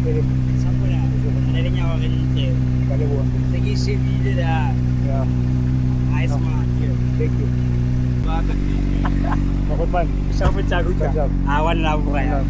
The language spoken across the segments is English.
Siapa dah? Ada nyawa kan itu. Kalau buat. Segi sini dah. Ya. Ice man. Thank you. Bagus. Makot man. Siapa cagu Siap, siap. Awan lah pokoknya.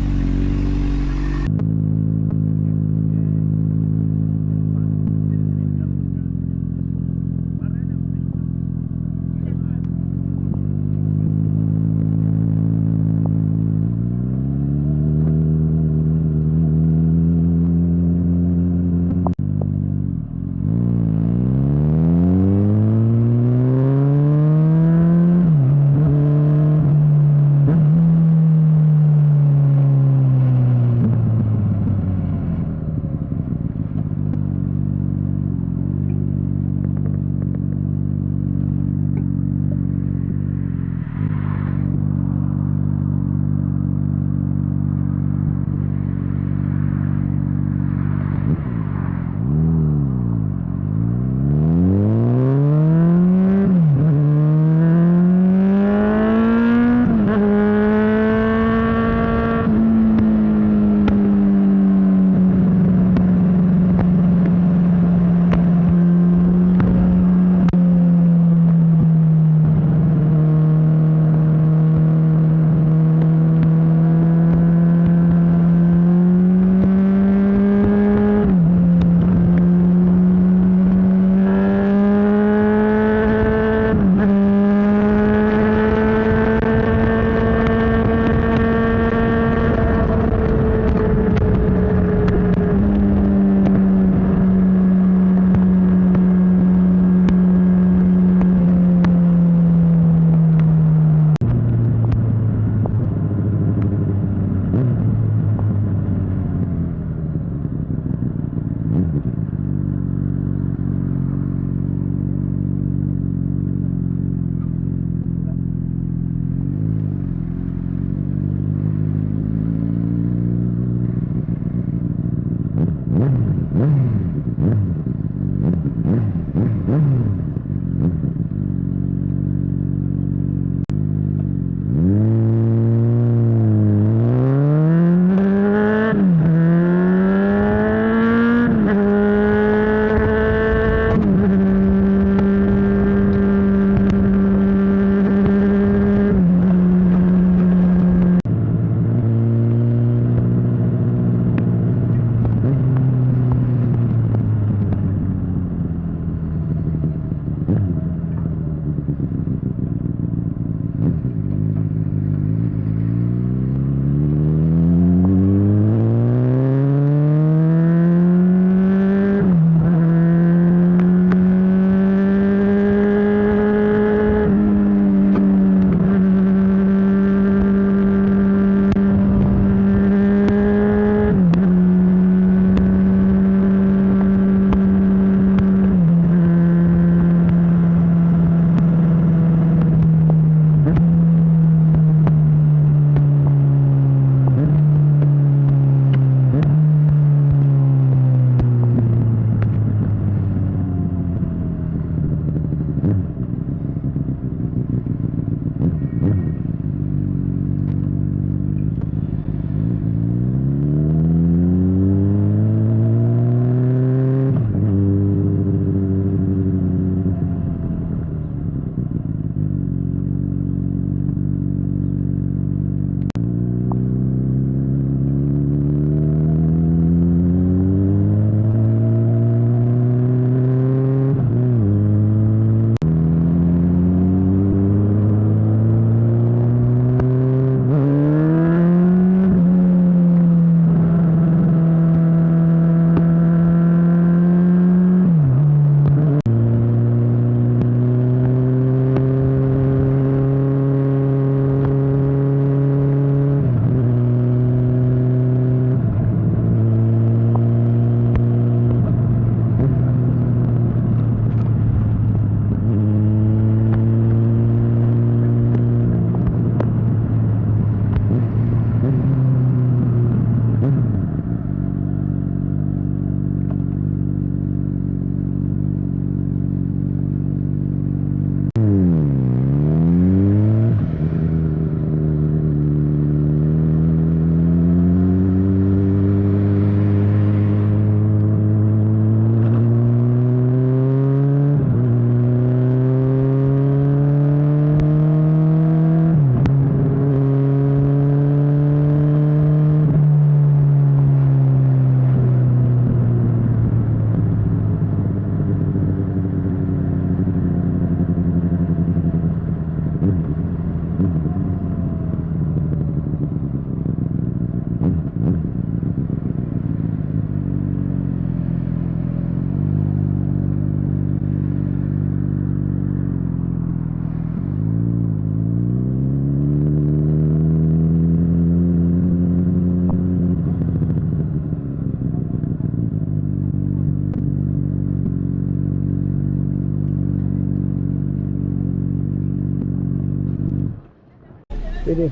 Ini.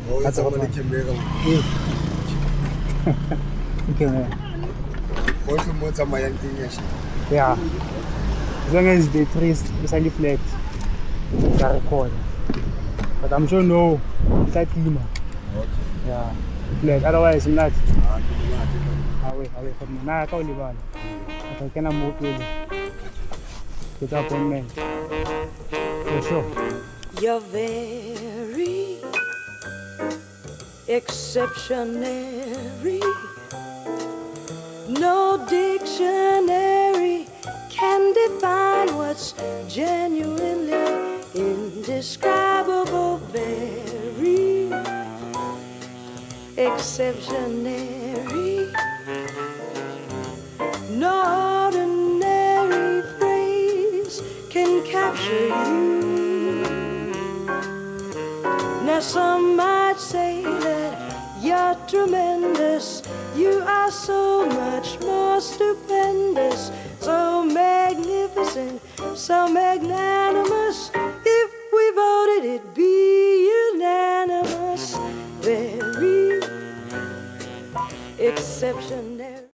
Oh, That's sama a da good kin mega. Okay, man. Ko tlo mo tsamayang teng ya shi. Yeah. As long as the trees is a reflect, it's a record. But I'm sure no, it's a cleaner. Okay. Yeah. Reflect. Otherwise, I'm not. Ah, Away from me. Nah, I can't live on. I cannot move really. Get up on me. For sure. You're very exceptionary. No dictionary can define what's genuinely indescribable. Very exceptionary. No ordinary phrase can capture you. Now some might say that you're tremendous. You are so much more stupendous, so magnificent, so magnanimous. If we voted, it'd be unanimous. Very exceptional.